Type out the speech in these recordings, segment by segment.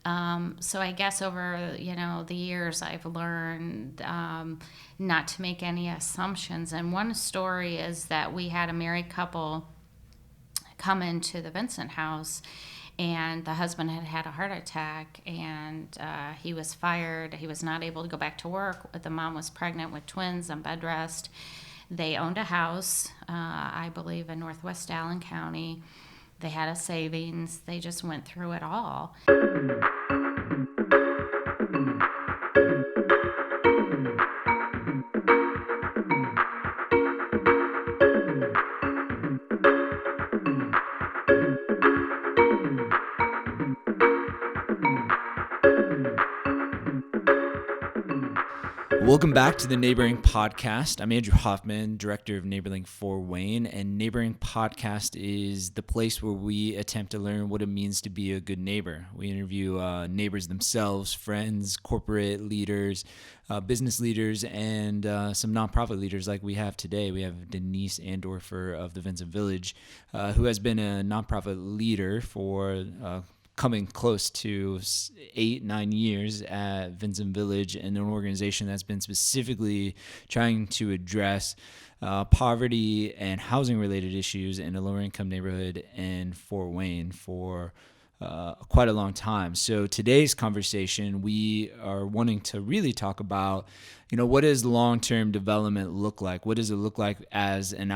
So I guess over, the years I've learned not to make any assumptions. And one story is that we had a married couple come into the Vincent house, and the husband had had a heart attack, and he was fired. He was not able to go back to work. The mom was pregnant with twins on bed rest. They owned a house, I believe, in northwest Allen County. They had a savings. They just went through it all. Welcome back to the Neighboring Podcast. I'm Andrew Hoffman, Director of Neighboring Fort Wayne, and Neighboring Podcast is the place where we attempt to learn what it means to be a good neighbor. We interview neighbors themselves, friends, corporate leaders, business leaders, and some nonprofit leaders like we have today. We have Denise Andorfer of the Vincent Village, who has been a nonprofit leader for coming close to 8-9 years at Vincent Village, and an organization that's been specifically trying to address poverty and housing related issues in a lower income neighborhood in Fort Wayne for quite a long time. So today's conversation, we are wanting to really talk about, what does long-term development look like? What does it look like as an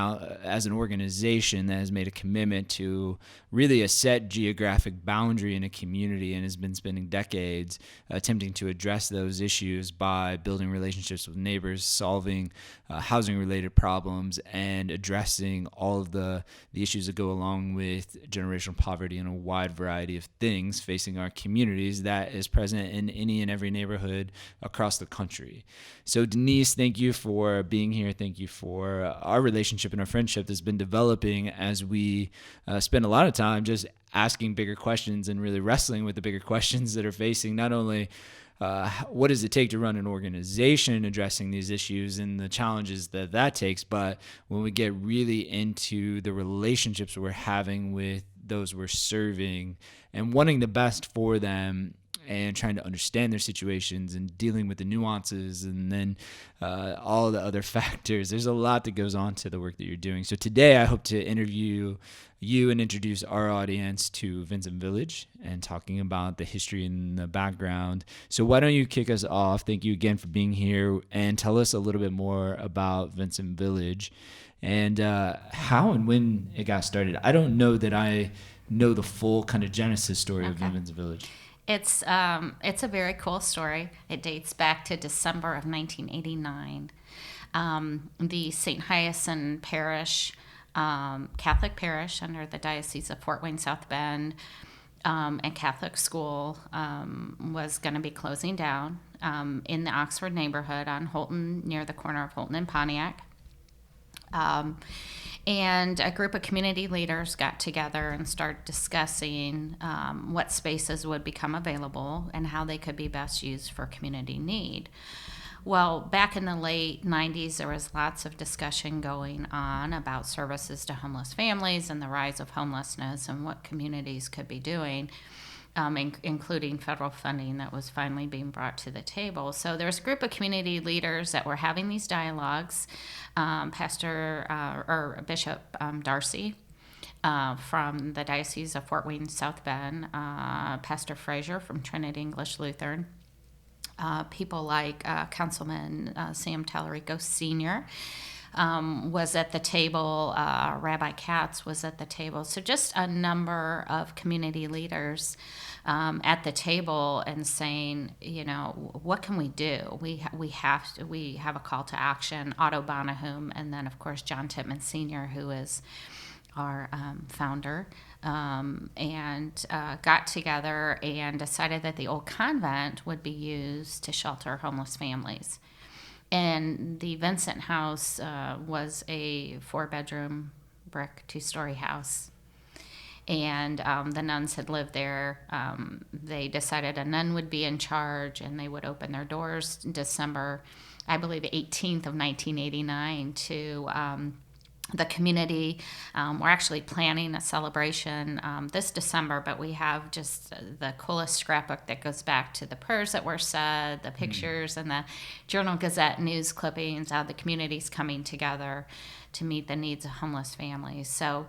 organization that has made a commitment to really a set geographic boundary in a community and has been spending decades attempting to address those issues by building relationships with neighbors, solving housing-related problems, and addressing all of the issues that go along with generational poverty and a wide variety of things facing our communities that is present in any and every neighborhood across the country. So Denise, thank you for being here. Thank you for our relationship and our friendship that's been developing as we spend a lot of time just asking bigger questions and really wrestling with the bigger questions that are facing not only what does it take to run an organization addressing these issues and the challenges that takes, but when we get really into the relationships we're having with those we're serving and wanting the best for them and trying to understand their situations and dealing with the nuances and then all the other factors. There's a lot that goes on to the work that you're doing. So today I hope to interview you and introduce our audience to Vincent Village and talking about the history and the background. So why don't you kick us off? Thank you again for being here and tell us a little bit more about Vincent Village and how and when it got started. I don't know that I know the full kind of genesis story of Vincent Village. It's a very cool story. It dates back to December of 1989. The St. Hyacinth Parish, Catholic parish under the Diocese of Fort Wayne South Bend, and Catholic school was going to be closing down in the Oxford neighborhood on Holton, near the corner of Holton and Pontiac. And a group of community leaders got together and started discussing what spaces would become available and how they could be best used for community need. Well, back in the late 90s, there was lots of discussion going on about services to homeless families and the rise of homelessness and what communities could be doing, including federal funding that was finally being brought to the table. So there's a group of community leaders that were having these dialogues. Bishop Darcy from the Diocese of Fort Wayne South Bend, Pastor Frazier from Trinity English Lutheran, people like Councilman Sam Tallarico Sr. Was at the table, Rabbi Katz was at the table. So just a number of community leaders at the table and saying, what can we do? We have a call to action. Otto Bonahum, and then of course John Tittman Sr., who is our founder, and got together and decided that the old convent would be used to shelter homeless families. And the Vincent house was a 4-bedroom brick 2-story house. And the nuns had lived there. They decided a nun would be in charge, and they would open their doors December, I believe, 18th of 1989 to the community. We're actually planning a celebration this December, but we have just the coolest scrapbook that goes back to the prayers that were said, the pictures, and the Journal Gazette news clippings. The community's coming together to meet the needs of homeless families. So,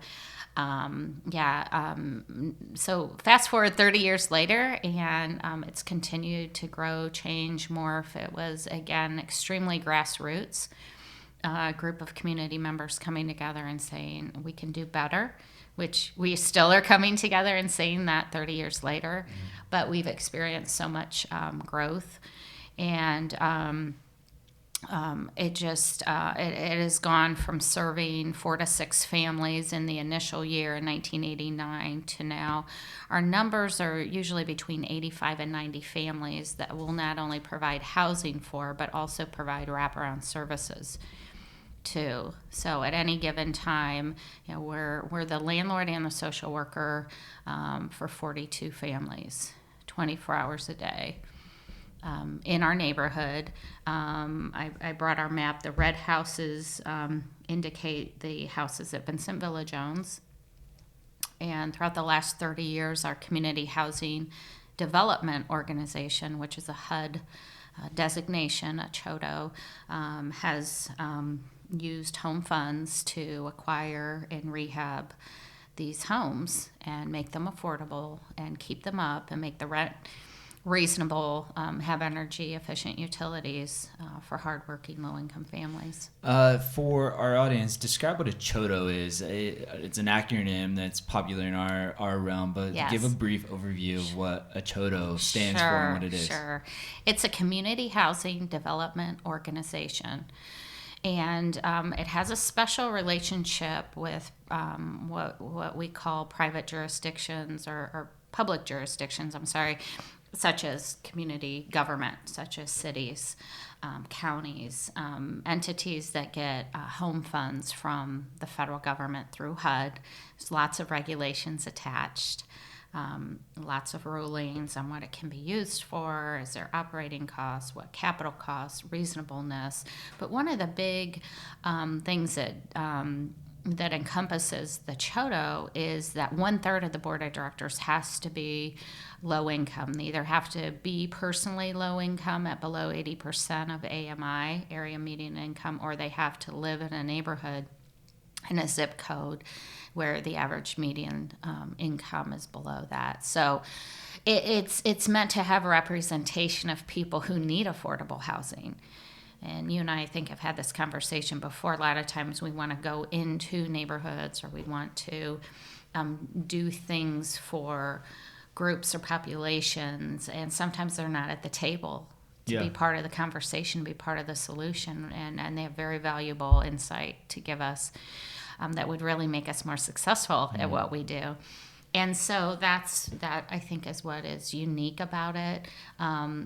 so fast forward 30 years later, and it's continued to grow, change, morph. It was, again, extremely grassroots. A group of community members coming together and saying we can do better, which we still are coming together and saying that 30 years later. But we've experienced so much growth, and it has gone from serving 4 to 6 families in the initial year in 1989 to now. Our numbers are usually between 85 and 90 families that will not only provide housing for, but also provide wraparound services too. So at any given time, we're the landlord and the social worker for 42 families, 24 hours a day. In our neighborhood, I brought our map. The red houses indicate the houses that Vincent Village owns. And throughout the last 30 years, our Community Housing Development Organization, which is a HUD designation, a CHODO, has used home funds to acquire and rehab these homes and make them affordable and keep them up and make the rent reasonable, have energy efficient utilities for hardworking low-income families. For our audience, describe what a CHODO is. It's an acronym that's popular in our realm, but Yes. give a brief overview of what a CHODO stands for and what it is. Sure. It's a community housing development organization. And it has a special relationship with what we call private jurisdictions or public jurisdictions, such as community government, such as cities, counties, entities that get home funds from the federal government through HUD. There's lots of regulations attached. Lots of rulings on what it can be used for, is there operating costs, what capital costs, reasonableness. But one of the big things that encompasses the CHODO is that 1/3 of the board of directors has to be low income. They either have to be personally low income at below 80% of AMI, area median income, or they have to live in a neighborhood in a zip code where the average median income is below that. So it's meant to have a representation of people who need affordable housing. And you and I think have had this conversation before. A lot of times we want to go into neighborhoods or we want to do things for groups or populations, and sometimes they're not at the table to be part of the conversation, be part of the solution, and they have very valuable insight to give us that would really make us more successful at what we do. And so that I think is what is unique about it.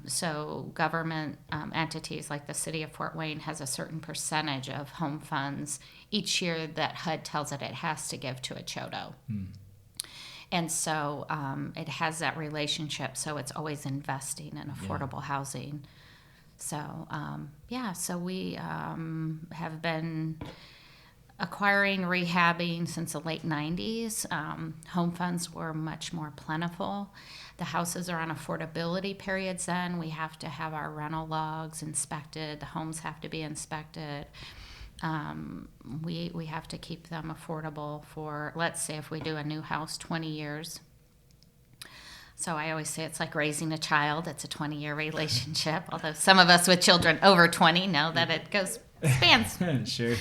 So government entities like the city of Fort Wayne has a certain percentage of home funds each year that HUD tells it has to give to a CHODO. And so it has that relationship, so it's always investing in affordable housing. So, so we have been acquiring, rehabbing since the late 90s. Home funds were much more plentiful. The houses are on affordability periods then. We have to have our rental logs inspected. The homes have to be inspected. We have to keep them affordable for, let's say if we do a new house, 20 years. So I always say it's like raising a child. It's a 20-year relationship, although some of us with children over 20 know that it spans. Sure.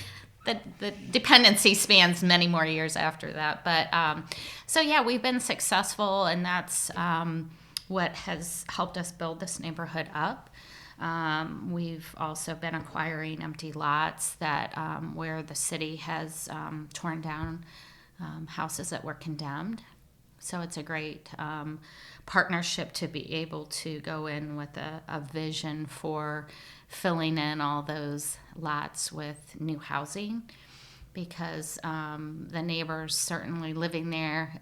The dependency spans many more years after that. But we've been successful, and that's what has helped us build this neighborhood up. We've also been acquiring empty lots that where the city has torn down houses that were condemned. So it's a great partnership to be able to go in with a vision for filling in all those lots with new housing, because the neighbors certainly living there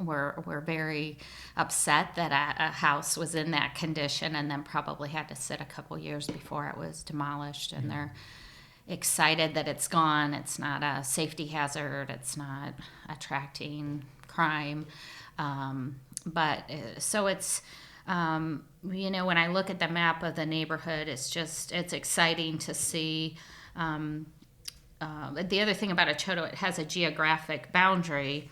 were very upset that a house was in that condition and then probably had to sit a couple years before it was demolished, and excited that it's gone. It's not a safety hazard. It's not attracting crime. So it's, when I look at the map of the neighborhood, it's exciting to see. The other thing about Ochoto, it has a geographic boundary,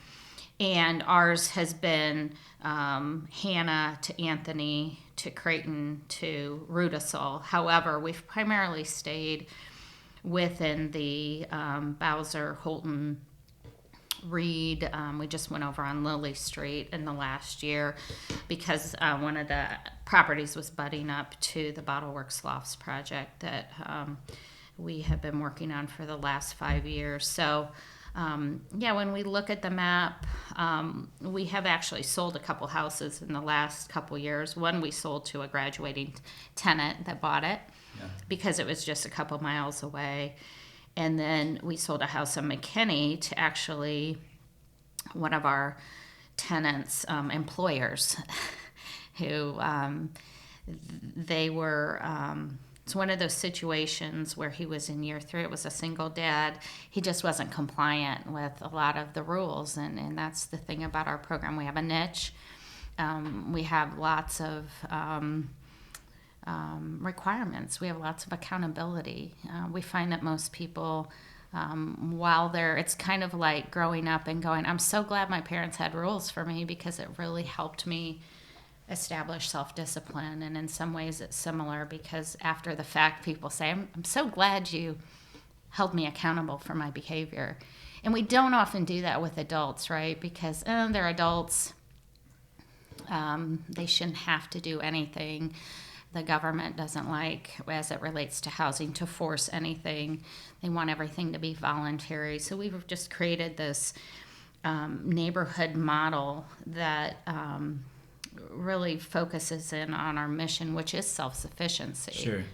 and ours has been Hannah to Anthony to Creighton to Rudisill. However, we've primarily stayed within the Bowser, Holton, Reed. We just went over on Lily Street in the last year because one of the properties was butting up to the Bottle Works Lofts project that we have been working on for the last 5 years. So, when we look at the map, we have actually sold a couple houses in the last couple years. One we sold to a graduating tenant that bought it because it was just a couple miles away. And then we sold a house in McKinney to actually one of our tenants' employers who they were... It's one of those situations where he was in year 3. It was a single dad. He just wasn't compliant with a lot of the rules. And that's the thing about our program. We have a niche. We have lots of requirements. We have lots of accountability. We find that most people, it's kind of like growing up and going, I'm so glad my parents had rules for me because it really helped me establish self-discipline. And in some ways it's similar because after the fact people say, I'm so glad you held me accountable for my behavior. And we don't often do that with adults, right? Because they're adults. They shouldn't have to do anything. The government doesn't like, as it relates to housing, to force anything. They want everything to be voluntary. So we've just created this neighborhood model that really focuses in on our mission, which is self-sufficiency. Sure.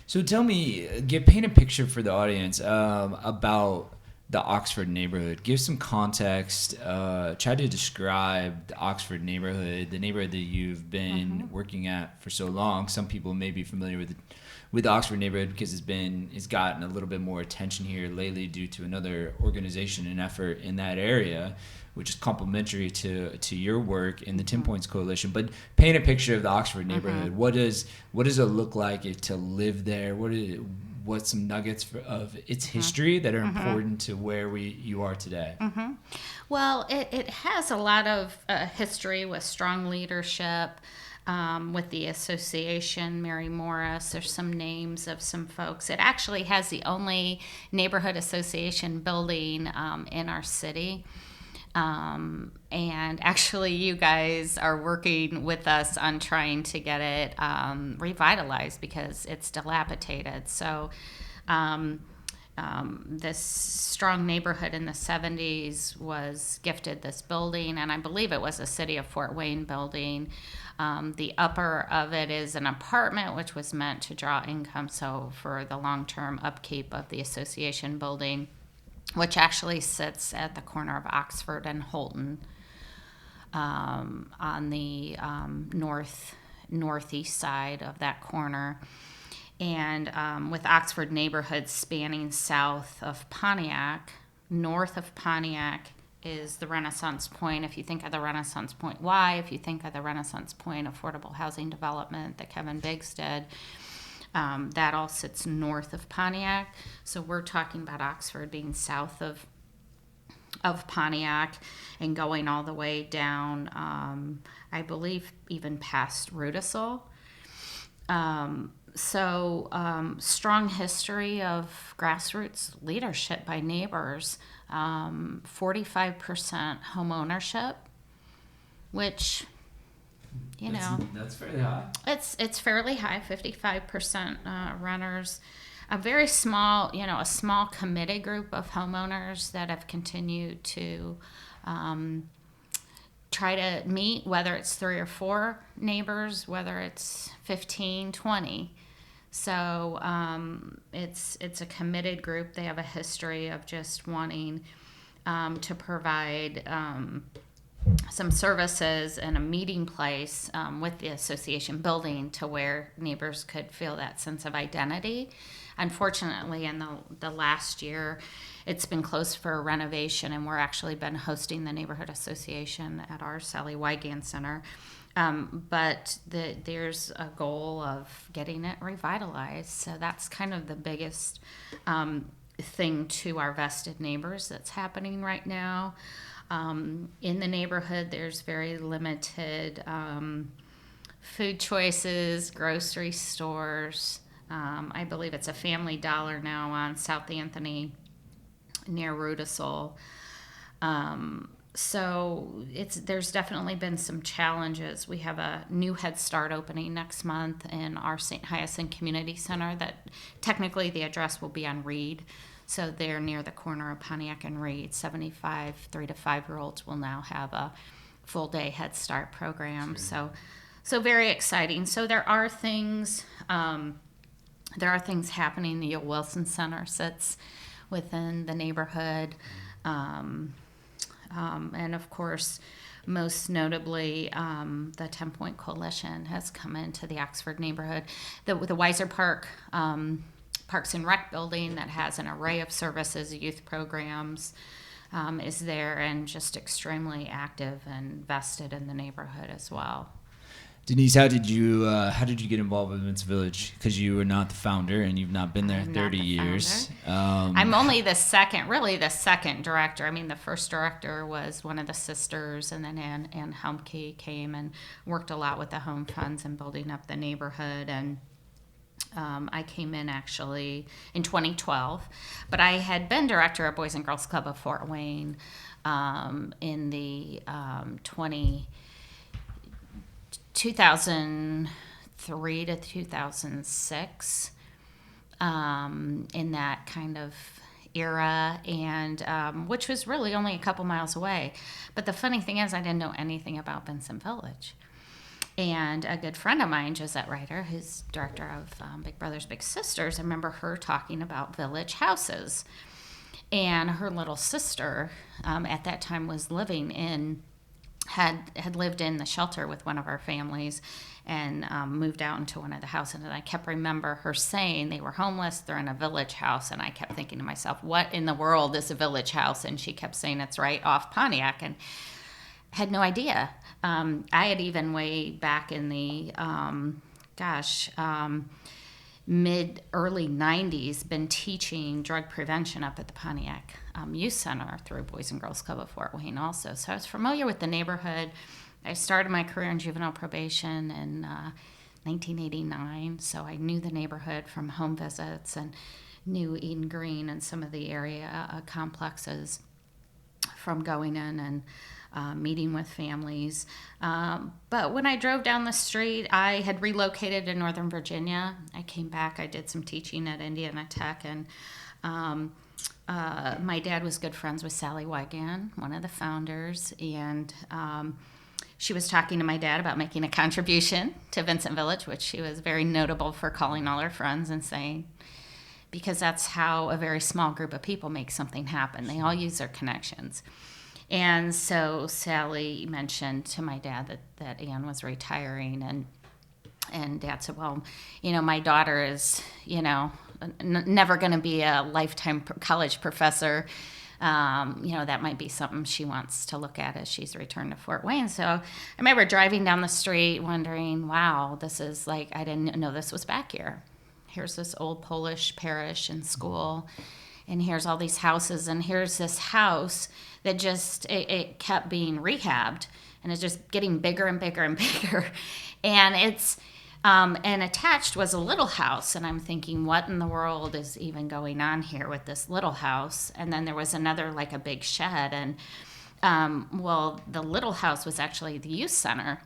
So tell me, paint a picture for the audience about the Oxford neighborhood. Give some context. Try to describe the Oxford neighborhood, the neighborhood that you've been working at for so long. Some people may be familiar with the Oxford neighborhood because it's gotten a little bit more attention here lately due to another organization and effort in that area, which is complementary to your work in the 10 Points Coalition. But paint a picture of the Oxford neighborhood. What does it look like to live there? What's some nuggets of its history that are important to where you are today? Well, it has a lot of history with strong leadership. With the association, Mary Morris, there's some names of some folks. It actually has the only neighborhood association building in our city. And actually you guys are working with us on trying to get it revitalized because it's dilapidated. So this strong neighborhood in the 70s was gifted this building, and I believe it was a City of Fort Wayne building. The upper of it is an apartment, which was meant to draw income, so for the long-term upkeep of the association building, which actually sits at the corner of Oxford and Holton on the northeast side of that corner. And with Oxford neighborhood spanning south of Pontiac, north of Pontiac is the Renaissance Point. If you think of the Renaissance Point Y, if you think of the Renaissance Point affordable housing development that Kevin Biggs did, that all sits north of Pontiac. So we're talking about Oxford being south of Pontiac and going all the way down, I believe, even past Rudisill. Strong history of grassroots leadership by neighbors. 45% home ownership, which, that's fairly high. It's fairly high. 55% renters. A very small, a small committed group of homeowners that have continued to try to meet, whether it's 3 or 4 neighbors, whether it's 15, 20. So it's a committed group. They have a history of just wanting to provide some services and a meeting place with the association building to where neighbors could feel that sense of identity. unfortunately, in the last year, it's been closed for renovation, and we're actually been hosting the neighborhood association at our Sally Wygand Center. But there's a goal of getting it revitalized. So that's kind of the biggest thing to our vested neighbors that's happening right now. In the neighborhood, there's very limited food choices, grocery stores. I believe it's a Family Dollar now on South Anthony near Rudisol. So there's definitely been some challenges. We have a new Head Start opening next month in our St. Hyacinth Community Center that technically the address will be on Reed. So they're near the corner of Pontiac and Reed. 75 3 to 5-year-olds will now have a full day Head Start program. Sure. So very exciting. So there are things happening. The Yale Wilson Center sits within the neighborhood. And of course, most notably, the 10 Point Coalition has come into the Oxford neighborhood. The Weiser Park Parks and Rec building that has an array of services, youth programs, is there, and just extremely active and vested in the neighborhood as well. Denise, how did you get involved with Vincent Village? Because you were not the founder, and you've not been there 30 years. I'm only the second director. I mean, the first director was one of the sisters, and then Ann Helmke came and worked a lot with the home funds and building up the neighborhood. And I came in actually in 2012, but I had been director of Boys and Girls Club of Fort Wayne in the 2003 to 2006, in that kind of era, and which was really only a couple miles away. But the funny thing is, I didn't know anything about Vincent Village. And a good friend of mine, Josette Ryder, who's director of Big Brothers Big Sisters, I remember her talking about village houses. And her little sister at that time was living in had lived in the shelter with one of our families and moved out into one of the houses. And I kept remember her saying they were homeless, they're in a village house. And I kept thinking to myself, what in the world is a village house? And she kept saying it's right off Pontiac, and had no idea. I had even way back in the, early 90s been teaching drug prevention up at the Pontiac Youth Center through Boys and Girls Club of Fort Wayne also. So I was familiar with the neighborhood. I started my career in juvenile probation in 1989, so I knew the neighborhood from home visits and knew Eden Green and some of the area complexes from going in and meeting with families. But when I drove down the street, I had relocated to Northern Virginia. I came back, I did some teaching at Indiana Tech, and my dad was good friends with Sally Wygand, one of the founders, and she was talking to my dad about making a contribution to Vincent Village, which she was very notable for calling all her friends and saying, because that's how a very small group of people make something happen. They all use their connections. And so Sally mentioned to my dad that Ann was retiring, and Dad said, well, my daughter is, never going to be a lifetime college professor. That might be something she wants to look at as she's returned to Fort Wayne. So I remember driving down the street wondering, wow, this is like, I didn't know this was back here. Here's this old Polish parish and school, and here's all these houses, and here's this house that just, it kept being rehabbed, and it's just getting bigger and bigger and bigger. And it's, and attached was a little house, and I'm thinking, what in the world is even going on here with this little house? And then there was another, like a big shed, and the little house was actually the youth center.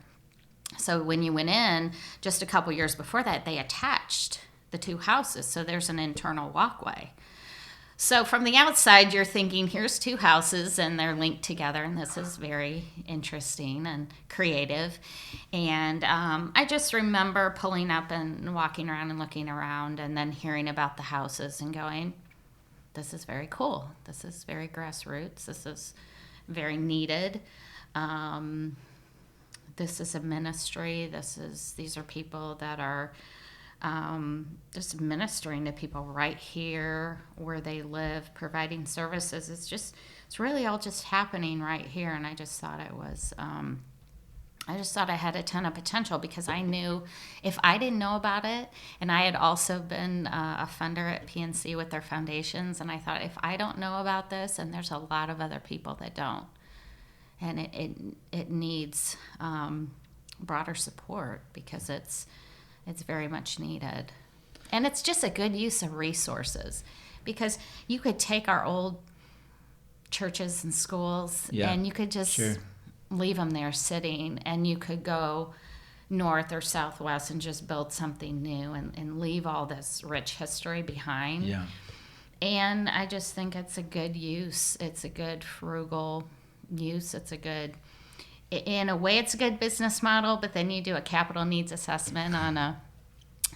So when you went in, just a couple years before that, they attached the two houses, so there's an internal walkway. So from the outside, you're thinking, here's two houses, and they're linked together, and this is very interesting and creative. And I just remember pulling up and walking around and looking around, and then hearing about the houses and going, this is very cool. This is very grassroots. This is very needed. This is a ministry. These are people that are just ministering to people right here where they live, providing services. It's really all just happening right here. And I just thought I just thought I had a ton of potential, because I knew if I didn't know about it, and I had also been a funder at PNC with their foundations, and I thought, if I don't know about this, and there's a lot of other people that don't, and it needs broader support, because it's very much needed. And it's just a good use of resources, because you could take our old churches and schools, and you could just leave them there sitting, and you could go north or southwest and just build something new, and leave all this rich history behind. Yeah. And I just think it's a good use. It's a good frugal use. In a way, it's a good business model, but then you do a capital needs assessment on a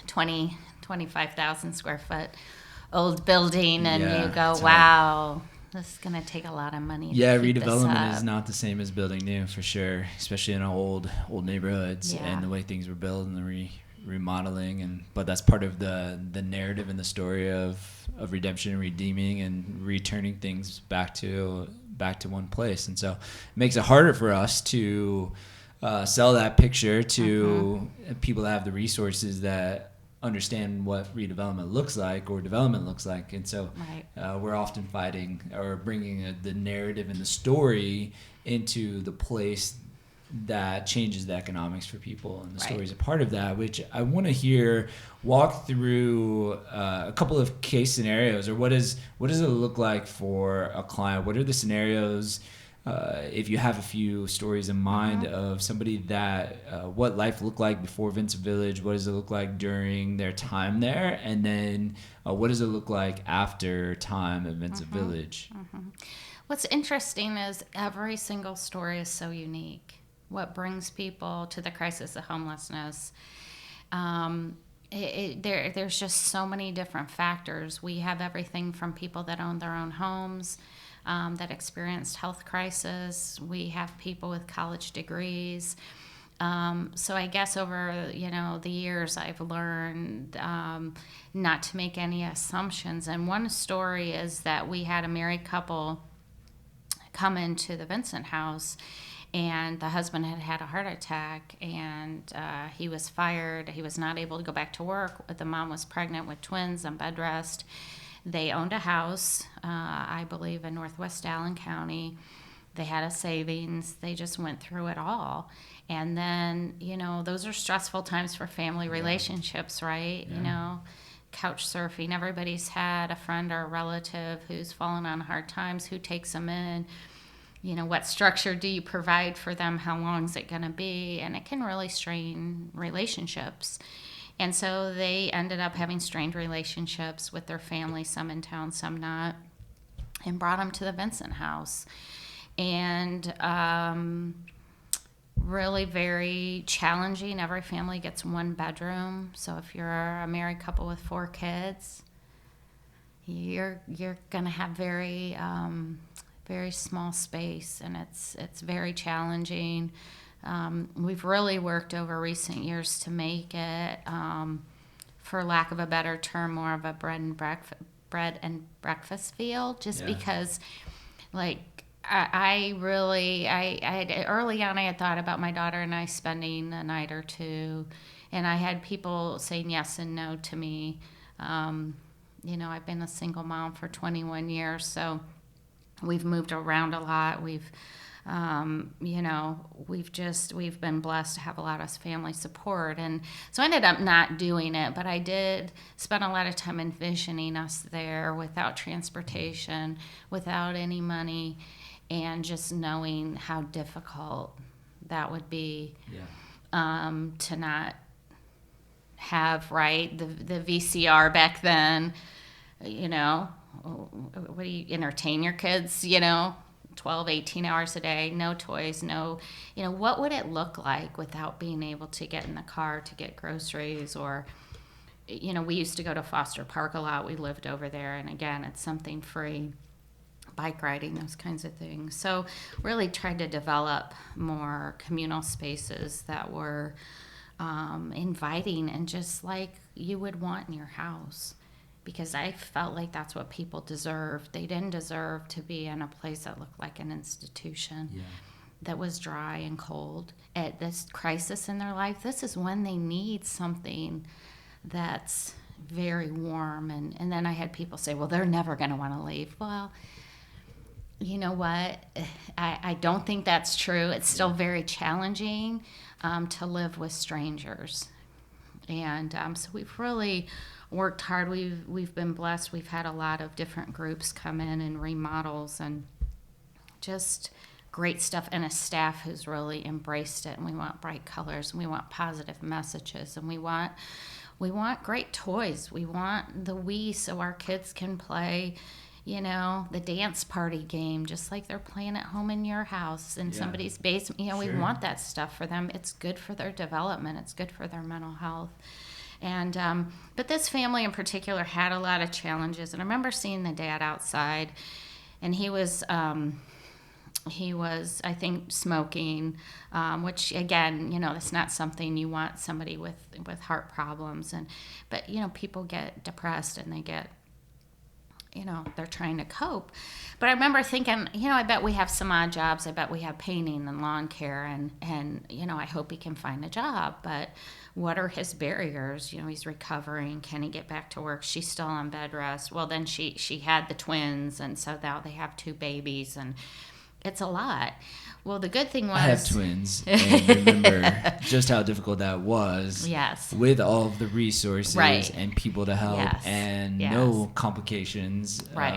25,000 square foot old building, and you go, wow, this is going to take a lot of money. Yeah, redevelopment is not the same as building new, for sure, especially in old neighborhoods and the way things were built and the remodeling. But that's part of the narrative and the story of redemption and redeeming and returning things back to one place. And so it makes it harder for us to sell that picture to people that have the resources that understand what redevelopment looks like or development looks like. And so we're often fighting or bringing the narrative and the story into the place that changes the economics for people, and the story is a part of that, which I want to walk through a couple of case scenarios, or what does it look like for a client? What are the scenarios, if you have a few stories in mind of somebody that what life looked like before Vincent Village, what does it look like during their time there, and then what does it look like after time at Vincent Village? What's interesting is every single story is so unique. What brings people to the crisis of homelessness? There's just so many different factors. We have everything from people that own their own homes, that experienced health crisis. We have people with college degrees. So I guess over the years, I've learned not to make any assumptions. And one story is that we had a married couple come into the Vincent house, and the husband had had a heart attack, and he was fired. He was not able to go back to work. The mom was pregnant with twins on bed rest. They owned a house, I believe, in northwest Allen County. They had a savings. They just went through it all. And then, those are stressful times for family relationships, right? Yeah. Couch surfing. Everybody's had a friend or a relative who's fallen on hard times. Who takes them in? What structure do you provide for them? How long is it going to be? And it can really strain relationships. And so they ended up having strained relationships with their family, some in town, some not, and brought them to the Vincent house. And really very challenging. Every family gets one bedroom. So if you're a married couple with 4 kids, you're going to have very small space, and it's very challenging. We've really worked over recent years to make it, for lack of a better term, more of a bread and breakfast feel, because, I early on I had thought about my daughter and I spending a night or two, and I had people saying yes and no to me. I've been a single mom for 21 years, so we've moved around a lot. We've been blessed to have a lot of family support. And so I ended up not doing it, but I did spend a lot of time envisioning us there without transportation, without any money, and just knowing how difficult that would be, to not have, the VCR back then, what do you entertain your kids, 12, 18 hours a day, no toys, what would it look like without being able to get in the car to get groceries? Or, we used to go to Foster Park a lot. We lived over there, and again, it's something free, bike riding, those kinds of things. So really tried to develop more communal spaces that were inviting, and just like you would want in your house. Because I felt like that's what people deserved. They didn't deserve to be in a place that looked like an institution, that was dry and cold. At this crisis in their life, this is when they need something that's very warm. And then I had people say, well, they're never going to want to leave. Well, you know what? I don't think that's true. It's still very challenging to live with strangers. And so we've really worked hard. We've been blessed. We've had a lot of different groups come in and remodels, and just great stuff, and a staff who's really embraced it. And we want bright colors, and we want positive messages, and we want great toys. We want the Wii so our kids can play, the dance party game, just like they're playing at home in your house, in somebody's basement. Sure. We want that stuff for them. It's good for their development. It's good for their mental health. And but this family in particular had a lot of challenges. And I remember seeing the dad outside, and he was, I think, smoking, which again, that's not something you want somebody with heart problems. But people get depressed, and they get, they're trying to cope. But I remember thinking, I bet we have some odd jobs. I bet we have painting and lawn care, and I hope he can find a job. But what are his barriers? He's recovering. Can he get back to work? She's still on bed rest. Well, then she had the twins, and so now they have 2 babies, and it's a lot. Well, the good thing was, I have twins, and remember just how difficult that was. Yes. With all of the resources and people to help, and no complications. Right.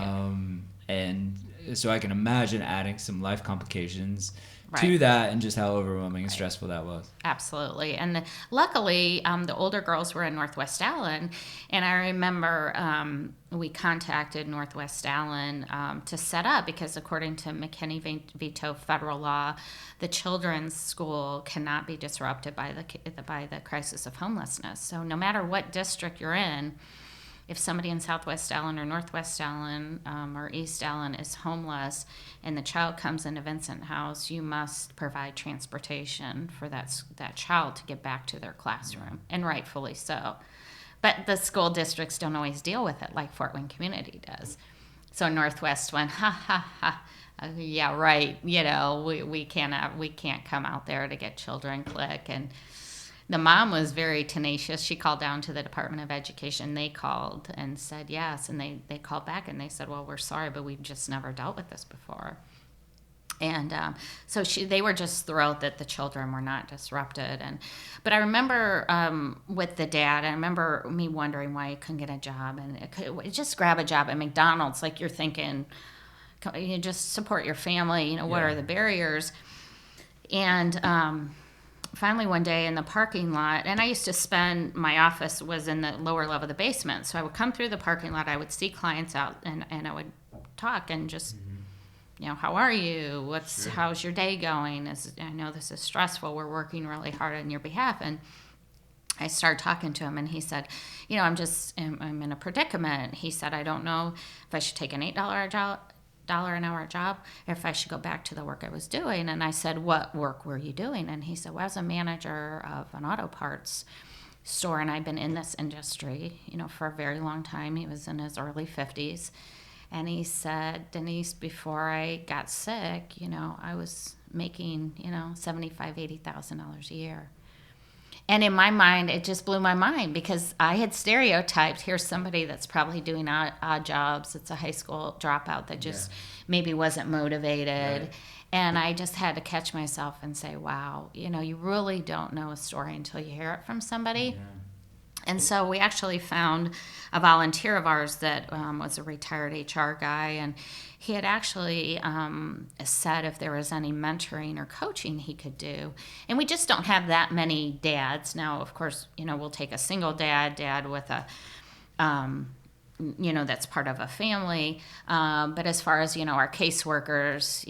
And so I can imagine adding some life complications to that, and just how overwhelming and stressful that was. Absolutely. And luckily, the older girls were in Northwest Allen, and I remember we contacted Northwest Allen to set up, because according to McKinney veto federal law, the children's school cannot be disrupted by the crisis of homelessness. So no matter what district you're in, if somebody in Southwest Allen or Northwest Allen or East Allen is homeless, and the child comes into Vincent House, you must provide transportation for that child to get back to their classroom, and rightfully so. But the school districts don't always deal with it like Fort Wayne Community does. So Northwest went, yeah, right. We can't come out there to get children. Click. And the mom was very tenacious. She called down to the Department of Education. They called and said yes, and they called back and they said, well, we're sorry, but we've just never dealt with this before. And so they were just thrilled that the children were not disrupted. But I remember with the dad, I remember me wondering why he couldn't get a job. And just grab a job at McDonald's, like you're thinking, you just support your family. What are the barriers? And finally one day in the parking lot, and I used to spend, my office was in the lower level of the basement, so I would come through the parking lot, I would see clients out, and I would talk and just, how are you? How's your day going? I know this is stressful. We're working really hard on your behalf. And I started talking to him, and he said, I'm in a predicament. He said, I don't know if I should take an $8 an hour job, or if I should go back to the work I was doing. And I said, what work were you doing? And he said, well, I was a manager of an auto parts store, and I've been in this industry, for a very long time. He was in his early 50s. And he said, Denise, before I got sick, I was making, $75,000, $80,000 a year. And in my mind, it just blew my mind, because I had stereotyped, here's somebody that's probably doing odd jobs. It's a high school dropout that just maybe wasn't motivated. Right. And I just had to catch myself and say, wow, you really don't know a story until you hear it from somebody. Yeah. And so we actually found a volunteer of ours that was a retired HR guy, and he had actually said if there was any mentoring or coaching he could do. And we just don't have that many dads. Now, of course, we'll take a single dad with a, that's part of a family. But as far as, our caseworkers,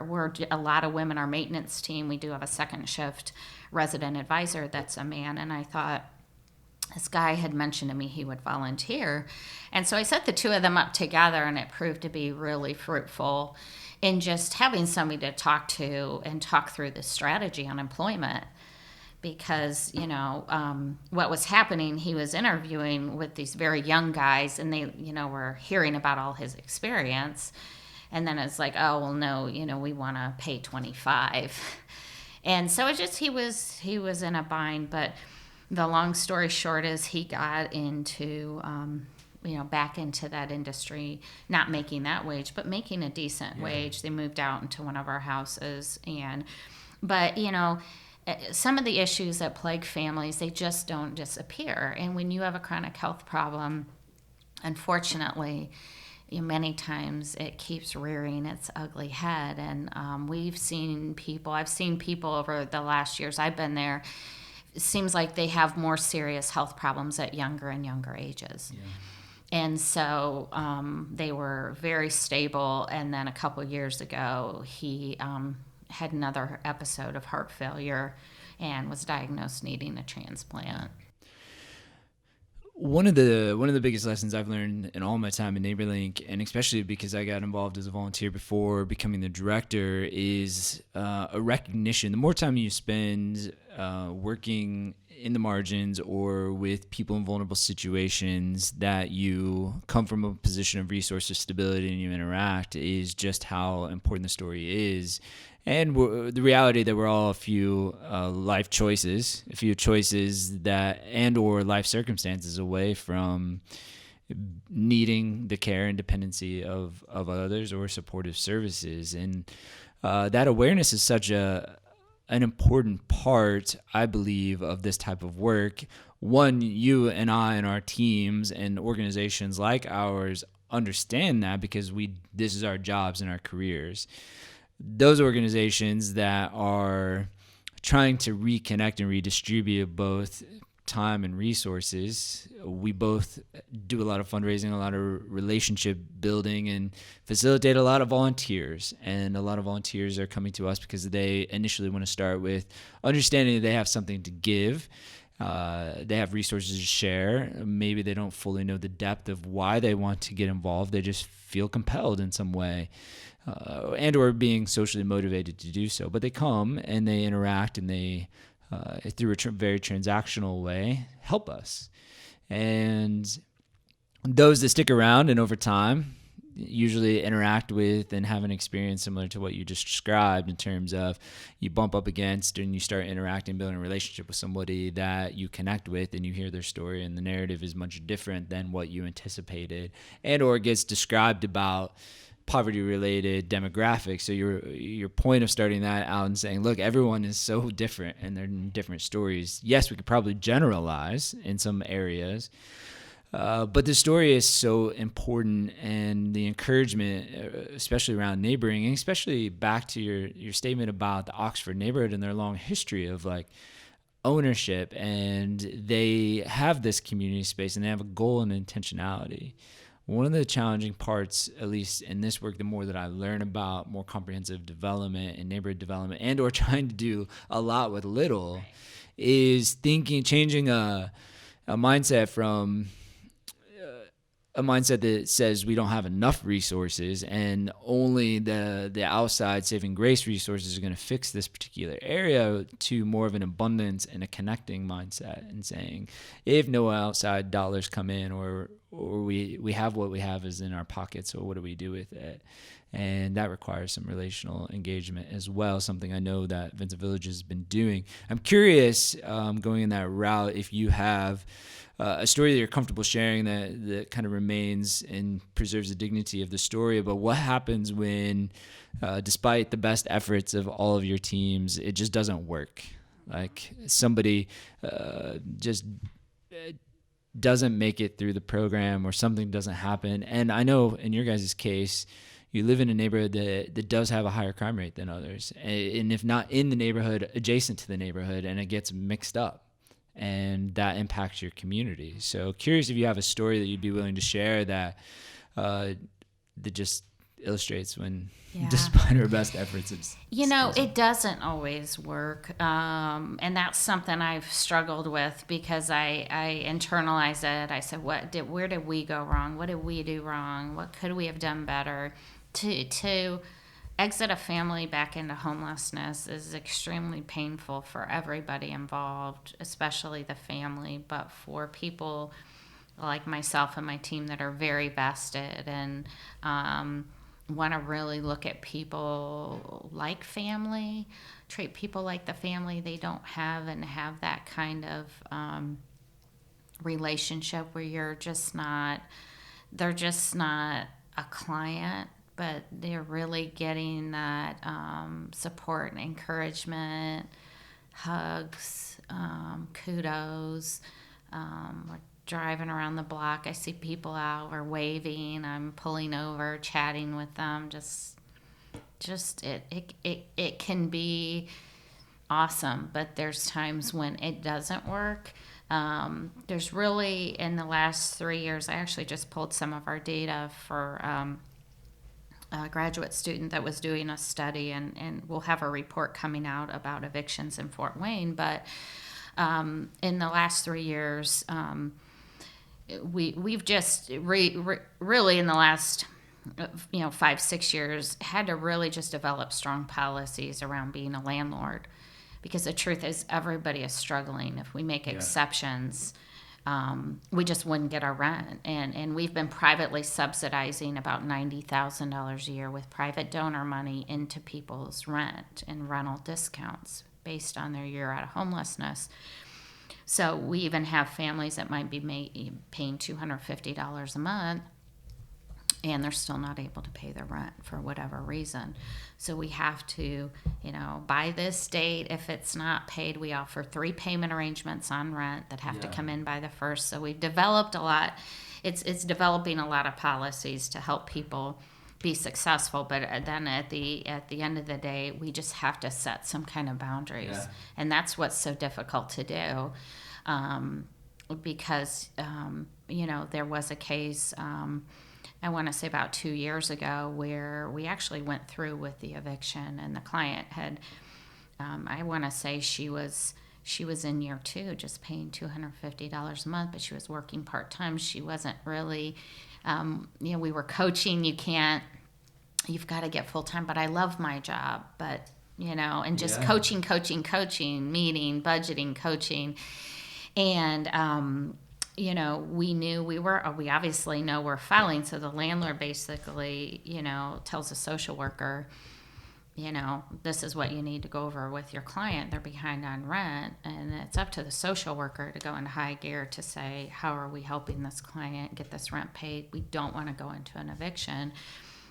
we're a lot of women. Our maintenance team, we do have a second shift resident advisor that's a man. And I thought, this guy had mentioned to me he would volunteer. And so I set the two of them up together, and it proved to be really fruitful in just having somebody to talk to and talk through the strategy on employment. because, what was happening, he was interviewing with these very young guys, and they, were hearing about all his experience. And then it's like, oh, well, no, we want to pay 25. And so it's just, he was in a bind. But the long story short is he got into, back into that industry, not making that wage, but making a decent wage. They moved out into one of our houses. But some of the issues that plague families, they just don't disappear. And when you have a chronic health problem, unfortunately, many times it keeps rearing its ugly head. And I've seen people over the last years I've been there, it seems like they have more serious health problems at younger and younger ages. Yeah. And so they were very stable. And then a couple years ago, he had another episode of heart failure and was diagnosed needing a transplant. One of the biggest lessons I've learned in all my time in NeighborLink, and especially because I got involved as a volunteer before becoming the director, is a recognition. The more time you spend working in the margins or with people in vulnerable situations, that you come from a position of resource or stability and you interact, is just how important the story is. And the reality that we're all a few life choices, that and or life circumstances away from needing the care and dependency of others or supportive services. And that awareness is such an important part, I believe, of this type of work. One, you and I and our teams and organizations like ours understand that because this is our jobs and our careers. Those organizations that are trying to reconnect and redistribute both time and resources, we both do a lot of fundraising, a lot of relationship building, and facilitate a lot of volunteers. And a lot of volunteers are coming to us because they initially want to start with understanding that they have something to give. They have resources to share. Maybe they don't fully know the depth of why they want to get involved. They just feel compelled in some way. And or being socially motivated to do so. But they come and they interact and they, through a very transactional way, help us. And those that stick around and over time usually interact with and have an experience similar to what you just described, in terms of you bump up against and you start interacting, building a relationship with somebody that you connect with, and you hear their story and the narrative is much different than what you anticipated, and or gets described about poverty-related demographics. So your point of starting that out and saying, look, everyone is so different and they're in different stories. Yes, we could probably generalize in some areas, but the story is so important, and the encouragement, especially around neighboring, and especially back to your statement about the Oxford neighborhood and their long history of like ownership, and they have this community space and they have a goal and intentionality. One of the challenging parts, at least in this work, the more that I learn about more comprehensive development and neighborhood development, and or trying to do a lot with little, is changing a mindset from a mindset that says we don't have enough resources and only the outside saving grace resources are going to fix this particular area, to more of an abundance and a connecting mindset, and saying if no outside dollars come in, or we have what we have is in our pockets, so what do we do with it? And that requires some relational engagement as well, something I know that Vincent Village has been doing. I'm curious, going in that route, if you have a story that you're comfortable sharing that kind of remains and preserves the dignity of the story, but what happens when, despite the best efforts of all of your teams, it just doesn't work? Like somebody just doesn't make it through the program, or something doesn't happen. And I know in your guys' case, you live in a neighborhood that does have a higher crime rate than others. And if not in the neighborhood, adjacent to the neighborhood, and it gets mixed up. And that impacts your community. So curious if you have a story that you'd be willing to share that just illustrates when, despite our best efforts, it doesn't always work. And that's something I've struggled with, because I internalize it. I said, where did we go wrong? What did we do wrong? What could we have done better? To exit a family back into homelessness is extremely painful for everybody involved, especially the family, but for people like myself and my team that are very vested and want to really look at people like family, treat people like the family they don't have, and have that kind of relationship where they're just not a client, but they're really getting that support and encouragement, hugs, kudos. We're driving around the block. I see people out, we're waving, I'm pulling over, chatting with them. It can be awesome, but there's times when it doesn't work. There's really, in the last 3 years, I actually just pulled some of our data for a graduate student that was doing a study, and we'll have a report coming out about evictions in Fort Wayne. But in the last 3 years, we've just really in the last 5-6 years had to really just develop strong policies around being a landlord, because the truth is everybody is struggling. If we make exceptions, we just wouldn't get our rent. And we've been privately subsidizing about $90,000 a year with private donor money into people's rent and rental discounts based on their year out of homelessness. So we even have families that might be paying $250 a month, and they're still not able to pay their rent for whatever reason. So we have to, by this date, if it's not paid, we offer 3 payment arrangements on rent that have to come in by the 1st. So we've developed a lot. It's developing a lot of policies to help people be successful, but then at the end of the day, we just have to set some kind of boundaries, and that's what's so difficult to do, because there was a case, I want to say about 2 years ago, where we actually went through with the eviction, and the client had, I want to say she was in year 2, just paying $250 a month, but she was working part-time. She wasn't really, we were coaching. You've got to get full-time, but I love my job, but, and just coaching, meeting, budgeting, coaching. And, we obviously know we're filing. So the landlord basically, tells the social worker, this is what you need to go over with your client. They're behind on rent. And it's up to the social worker to go into high gear to say, how are we helping this client get this rent paid? We don't want to go into an eviction.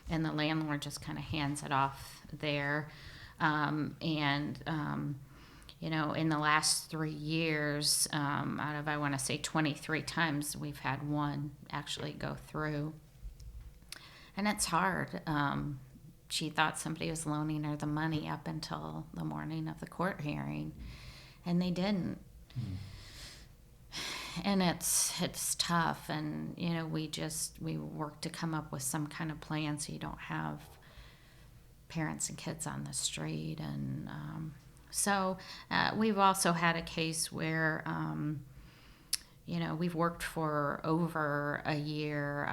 And the landlord just kind of hands it off there. In the last 3 years, out of, I want to say 23 times, we've had one actually go through. And it's hard. She thought somebody was loaning her the money up until the morning of the court hearing, and they didn't. And it's tough, and we work to come up with some kind of plan so you don't have parents and kids on the street. And so we've also had a case where we've worked for over a year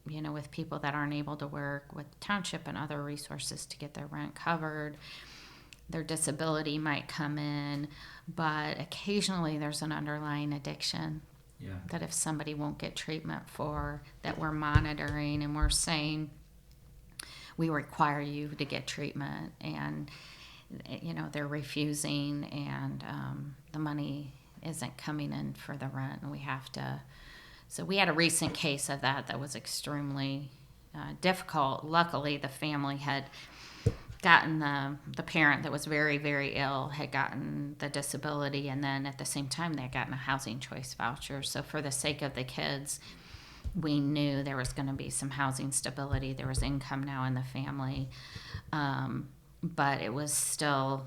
with people that aren't able to work with township and other resources to get their rent covered. Their disability might come in, but occasionally there's an underlying addiction that if somebody won't get treatment for, that we're monitoring, and we're saying we require you to get treatment, and they're refusing, and the money isn't coming in for the rent, and we have to. So we had a recent case of that was extremely difficult. Luckily, the family had gotten the parent that was very, very ill had gotten the disability, and then at the same time they had gotten a housing choice voucher. So for the sake of the kids, we knew there was going to be some housing stability. There was income now in the family, but it was still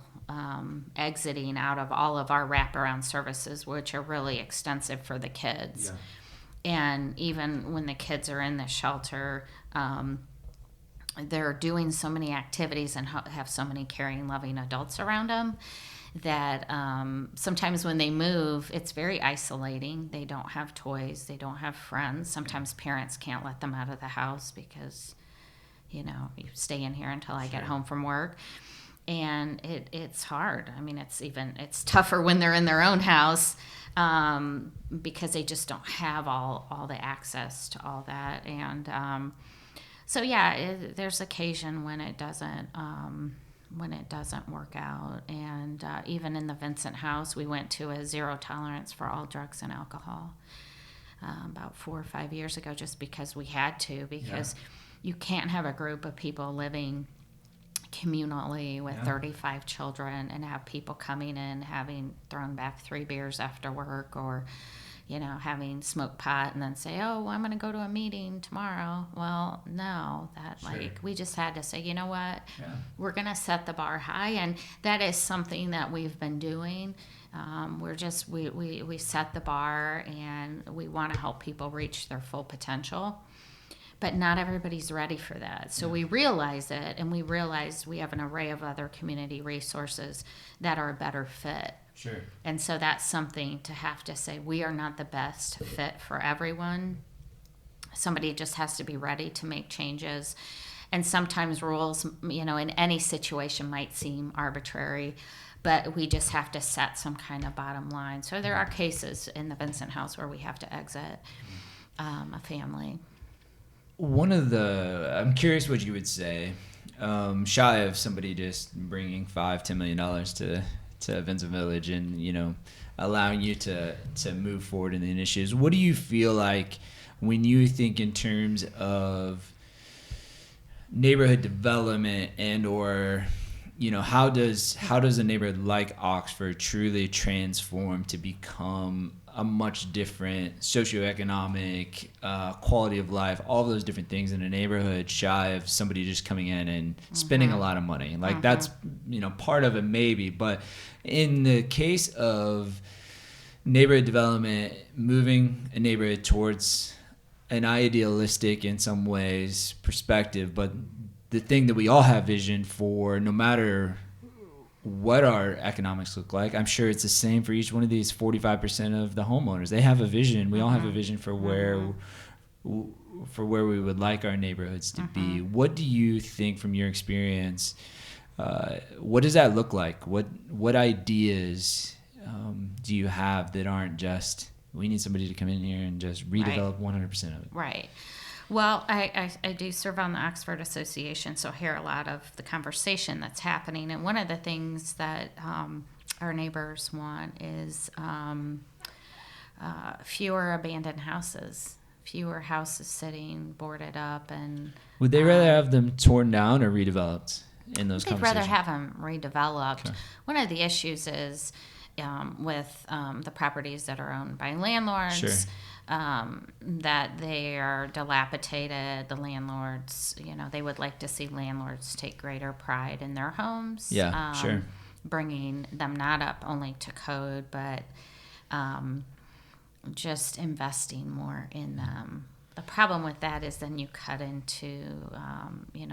exiting out of all of our wraparound services, which are really extensive for the kids. And even when the kids are in the shelter, they're doing so many activities and have so many caring, loving adults around them that sometimes when they move, it's very isolating. They don't have toys. They don't have friends. Sometimes parents can't let them out of the house because you stay in here until I get Sure. home from work. And it's hard. I mean, it's tougher when they're in their own house, because they just don't have all the access to all that. And so yeah, there's occasion when it doesn't work out. And even in the Vincent house, we went to a 0 tolerance for all drugs and alcohol about 4 or 5 years ago, just because we had to, because you can't have a group of people living communally with 35 children and have people coming in having thrown back 3 beers after work, or having smoked pot and then say, oh, well, I'm going to go to a meeting tomorrow. Well, no, we just had to say, you know what, we're going to set the bar high. And that is something that we've been doing. We set the bar, and we want to help people reach their full potential. But not everybody's ready for that. So we realize it, and we realize we have an array of other community resources that are a better fit. Sure. And so that's something to have to say, we are not the best fit for everyone. Somebody just has to be ready to make changes. And sometimes rules, in any situation might seem arbitrary, but we just have to set some kind of bottom line. So there are cases in the Vincent house where we have to exit a family. I'm curious what you would say, shy of somebody just bringing $5-10 million to Vincent Village and, allowing you to move forward in the initiatives. What do you feel like when you think in terms of neighborhood development or how does a neighborhood like Oxford truly transform to become a much different socioeconomic quality of life, all those different things in a neighborhood, shy of somebody just coming in and spending a lot of money? Like that's part of it maybe, but in the case of neighborhood development, moving a neighborhood towards an idealistic in some ways perspective, but the thing that we all have vision for, no matter what our economics look like, I'm sure it's the same for each one of these 45% of the homeowners. They have a vision. We all have a vision for where we would like our neighborhoods to be. What do you think from your experience? What does that look like? What ideas do you have that aren't just, we need somebody to come in here and just redevelop 100% of it? Right. Well, I do serve on the Oxford Association, so I hear a lot of the conversation that's happening. And one of the things that our neighbors want is fewer abandoned houses, fewer houses sitting boarded up. And would they rather have them torn down or redeveloped in those conversations? They'd rather have them redeveloped. Okay. One of the issues is with the properties that are owned by landlords. Sure. That they are dilapidated. The landlords, they would like to see landlords take greater pride in their homes. Yeah, sure. Bringing them not up only to code, but just investing more in them. The problem with that is then you cut into,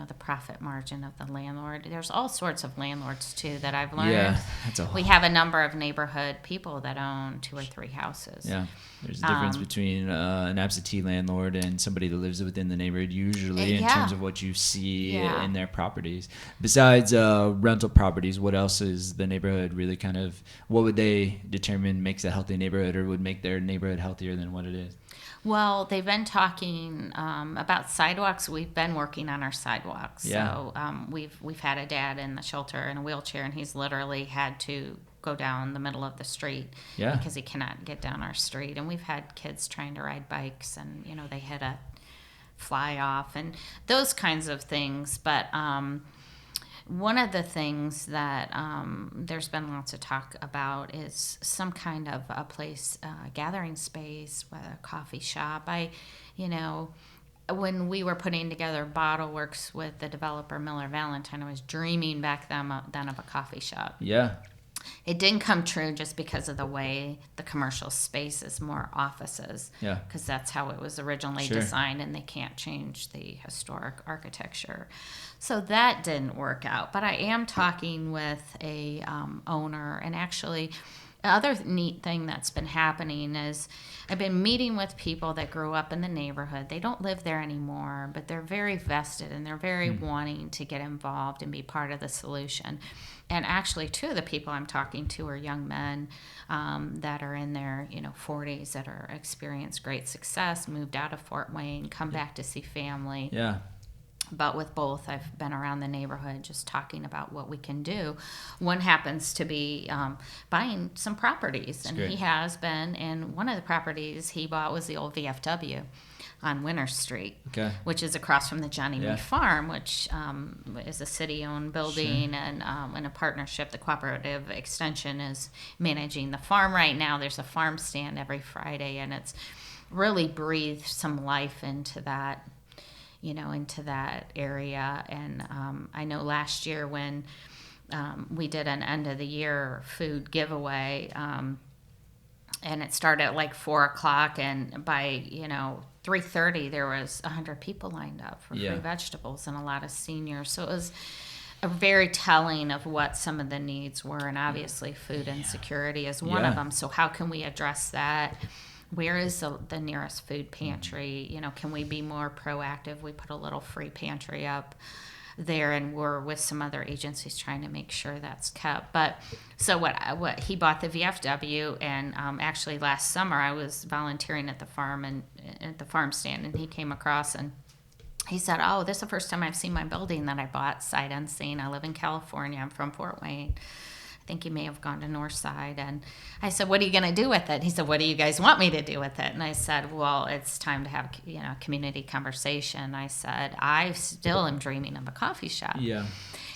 the profit margin of the landlord. There's all sorts of landlords, too, that I've learned. Yeah, we have a number of neighborhood people that own 2 or 3 houses. Yeah, there's a difference between an absentee landlord and somebody that lives within the neighborhood, usually, in terms of what you see in their properties. Besides rental properties, what else is the neighborhood really what would they determine makes a healthy neighborhood or would make their neighborhood healthier than what it is? Well, they've been talking about sidewalks. We've been working on our sidewalks. Yeah. So we've had a dad in the shelter in a wheelchair, and he's literally had to go down the middle of the street because he cannot get down our street. And we've had kids trying to ride bikes, and they hit a fly off and those kinds of things. But one of the things that there's been lots of talk about is some kind of a place, gathering space, whether a coffee shop. When we were putting together Bottle Works with the developer Miller Valentine, I was dreaming back then of a coffee shop. Yeah. It didn't come true just because of the way the commercial space is more offices. Yeah. Because that's how it was originally designed, and they can't change the historic architecture. So that didn't work out. But I am talking with a owner, and actually other neat thing that's been happening is I've been meeting with people that grew up in the neighborhood. They don't live there anymore, but they're very vested and they're very wanting to get involved and be part of the solution. And actually, two of the people I'm talking to are young men that are in their 40s that are experienced great success, moved out of Fort Wayne, come back to see family. Yeah. But with both, I've been around the neighborhood just talking about what we can do. One happens to be buying some properties, and he has been. And one of the properties he bought was the old VFW on Winter Street, which is across from the Johnny Mee Farm, which is a city-owned building, and in a partnership, the Cooperative Extension is managing the farm right now. There's a farm stand every Friday, and it's really breathed some life into that area. And I know last year when we did an end of the year food giveaway, and it started at like 4:00, and by 3:30 there was 100 people lined up for free vegetables and a lot of seniors. So it was a very telling of what some of the needs were, and obviously food insecurity is one of them. So how can we address that? Where is the nearest food pantry? Can we be more proactive? We put a little free pantry up there, and we're with some other agencies trying to make sure that's kept. But so what he bought the VFW, and actually last summer I was volunteering at the farm and at the farm stand, and he came across and he said, "Oh, this is the first time I've seen my building that I bought sight unseen. I live in California. I'm from Fort Wayne. I think you may have gone to Northside." And I said, "What are you going to do with it?" He said, "What do you guys want me to do with it?" And I said, "Well, it's time to have community conversation." I said, "I still am dreaming of a coffee shop." Yeah.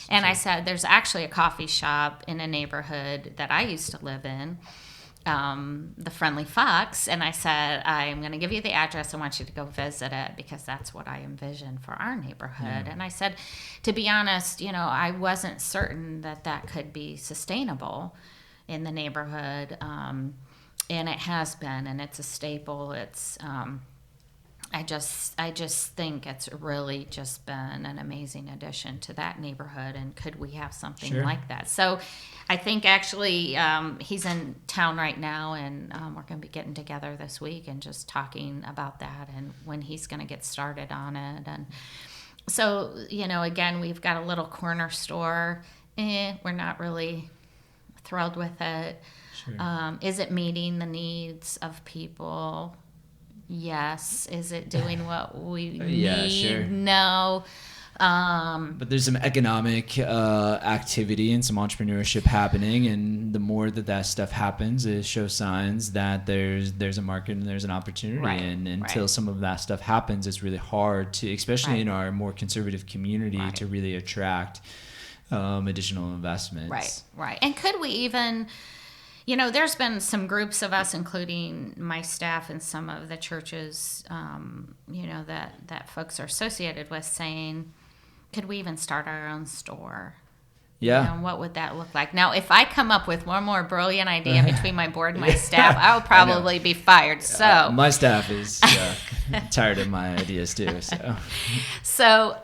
And I said, "There's actually a coffee shop in a neighborhood that I used to live in, the Friendly Fox." And I said, "I'm going to give you the address. I want you to go visit it because that's what I envision for our neighborhood." And I said, to be honest, I wasn't certain that could be sustainable in the neighborhood. And it has been, and it's a staple. It's, I just think it's really just been an amazing addition to that neighborhood. And could we have something like that? So I think actually he's in town right now, and we're going to be getting together this week and just talking about that and when he's going to get started on it. And so, again, we've got a little corner store. We're not really thrilled with it. Is it meeting the needs of people? Yes. Is it doing what we need? No. But there's some economic activity and some entrepreneurship happening, and the more that stuff happens, it shows signs that there's a market and there's an opportunity. And until some of that stuff happens, it's really hard to, especially in our more conservative community, to really attract additional investments. Right. And could we even... there's been some groups of us, including my staff and some of the churches, that folks are associated with, saying, could we even start our own store? Yeah. What would that look like? Now, if I come up with one more brilliant idea between my board and my staff, I'll probably be fired. So my staff is tired of my ideas too. So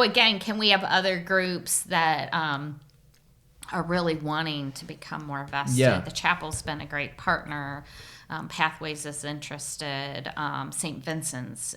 again, can we have other groups that are really wanting to become more vested? Yeah. The chapel's been a great partner. Pathways is interested. St. Vincent's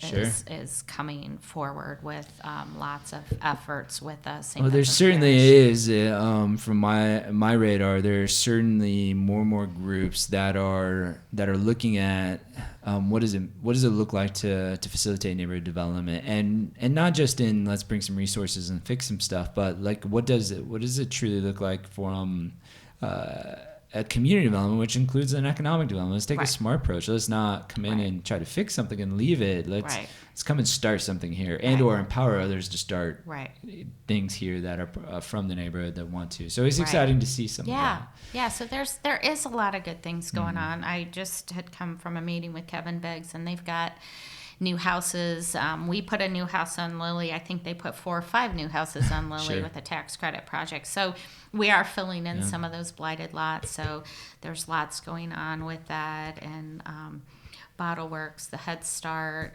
is coming forward with lots of efforts with us. Well, there certainly is. From my radar, there's certainly more and more groups that are looking at what does it look like to facilitate neighborhood development, and not just in let's bring some resources and fix some stuff, but like what does it truly look like from a community development, which includes an economic development. Let's take a smart approach. Let's not come in and try to fix something and leave it. Let's come and start something here, and or empower others to start things here that are from the neighborhood that want to. So it's exciting to see some of that. Yeah, so there is a lot of good things going on. I just had come from a meeting with Kevin Biggs, and they've got new houses. We put a new house on Lily. I think they put 4 or 5 new houses on Lily with a tax credit project. So we are filling in some of those blighted lots. So there's lots going on with that. And Bottle Works, the Head Start.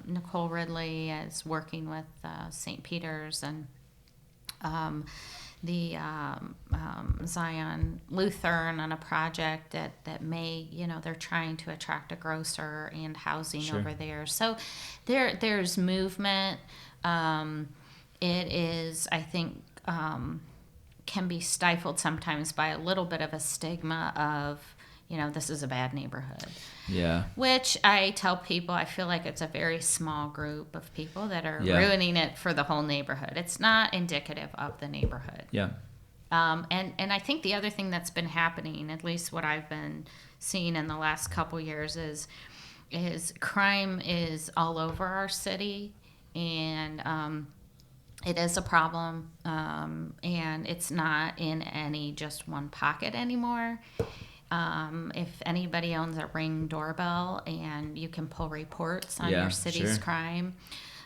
Nicole Ridley is working with St. Peter's, and Zion Lutheran on a project that may, they're trying to attract a grocer and housing Sure. over there. So there's movement. It is, I think, can be stifled sometimes by a little bit of a stigma of, this is a bad neighborhood. Yeah. Which I tell people, I feel like it's a very small group of people that are Yeah. ruining it for the whole neighborhood. It's not indicative of the neighborhood. Yeah. And I think the other thing that's been happening, at least what I've been seeing in the last couple years, is crime is all over our city, and it is a problem, and it's not in any just one pocket anymore. If anybody owns a Ring doorbell and you can pull reports on Yeah, your city's sure. crime,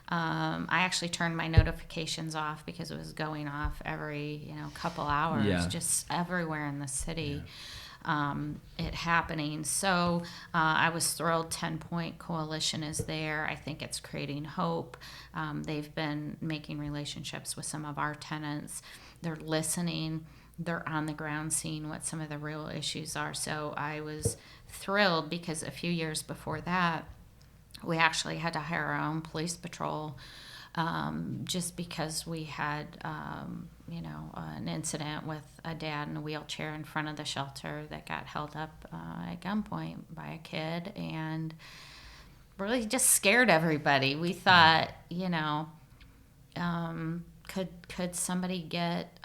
I actually turned my notifications off because it was going off every couple hours, Yeah. just everywhere in the city. It happening. So I was thrilled 10 Point Coalition is there. I think it's creating hope. They've been making relationships with some of our tenants. They're listening. They're on the ground seeing what some of the real issues are. So I was thrilled because a few years before that, we actually had to hire our own police patrol, just because we had, an incident with a dad in a wheelchair in front of the shelter that got held up at gunpoint by a kid, and really just scared everybody. We thought, could somebody get,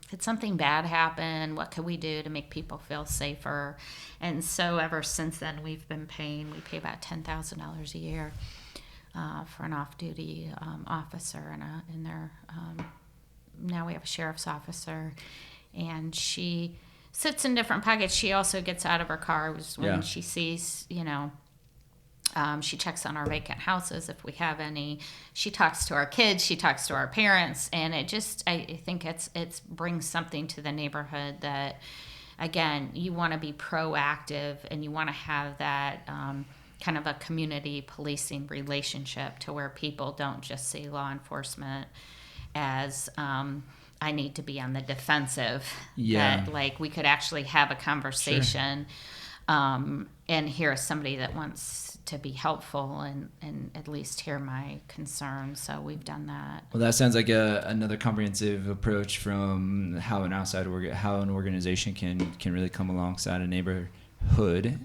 could something bad happen? What could we do to make people feel safer? And so ever since then, we pay about $10,000 a year for an off-duty officer, and now we have a sheriff's officer, and she sits in different pockets. She also gets out of her car when she sees, she checks on our vacant houses if we have any. She talks to our kids. She talks to our parents, and I think it's brings something to the neighborhood that, again, you want to be proactive and you want to have that kind of a community policing relationship to where people don't just see law enforcement as I need to be on the defensive. Yeah. That like we could actually have a conversation. Sure. And hear somebody that wants to be helpful and at least hear my concerns. So we've done that. Well, that sounds like another comprehensive approach from how an organization can really come alongside a neighborhood.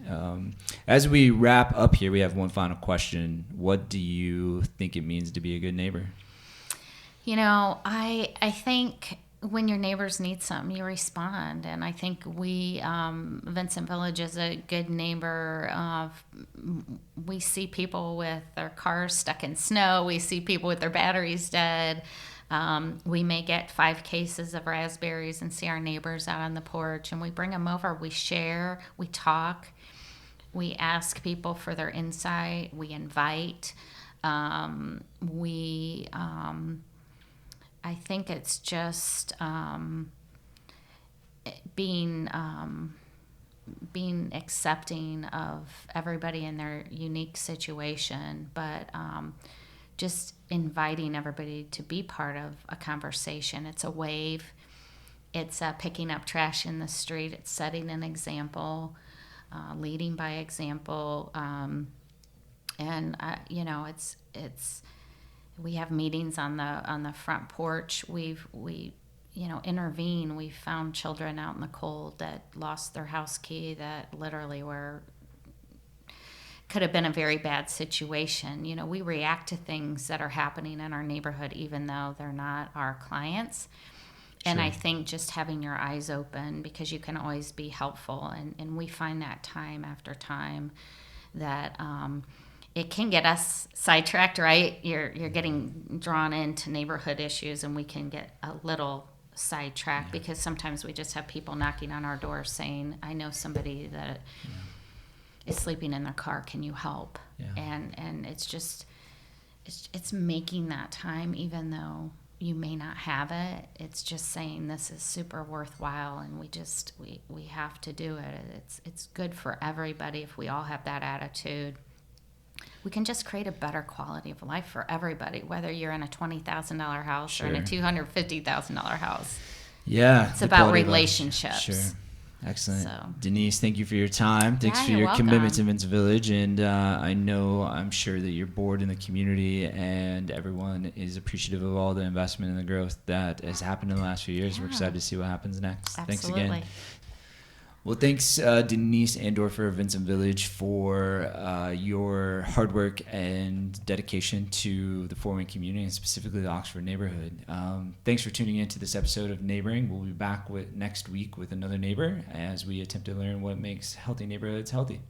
As we wrap up here, we have one final question. What do you think it means to be a good neighbor? I think when your neighbors need something, you respond. And I think Vincent Village is a good neighbor. We see people with their cars stuck in snow. We see people with their batteries dead. We may get 5 cases of raspberries and see our neighbors out on the porch, and we bring them over. We share, we talk, we ask people for their insight, we invite. I think it's just being accepting of everybody in their unique situation, but just inviting everybody to be part of a conversation. It's a wave. It's picking up trash in the street. It's setting an example, leading by example, and it's. We have meetings on the front porch. We intervene. We found children out in the cold that lost their house key, that literally could have been a very bad situation. We react to things that are happening in our neighborhood, even though they're not our clients. And Sure. I think just having your eyes open, because you can always be helpful, and we find that time after time that. It can get us sidetracked, right? You're getting drawn into neighborhood issues, and we can get a little sidetracked because sometimes we just have people knocking on our door saying, I know somebody that is sleeping in their car. Can you help? Yeah. And it's just, it's making that time, even though you may not have it. It's just saying this is super worthwhile, and we have to do it. It's good for everybody if we all have that attitude. we can just create a better quality of life for everybody, whether you're in a $20,000 house or in a Sure. $250,000 house. Yeah. It's the about quality of life. relationships. Sure. Excellent. So. Denise, thank you for your time. Thanks Yeah, for you're your welcome. commitment to Vincent Village. And I'm sure that your board and the community and everyone is appreciative of all the investment and the growth that has happened in the last few years. Yeah. We're excited to see what happens next. Absolutely. Thanks again. Well, thanks, Denise Andorfer of Vincent Village, for your hard work and dedication to the Fort Wayne community and specifically the Oxford neighborhood. Thanks for tuning in to this episode of Neighboring. We'll be back next week with another neighbor as we attempt to learn what makes healthy neighborhoods healthy.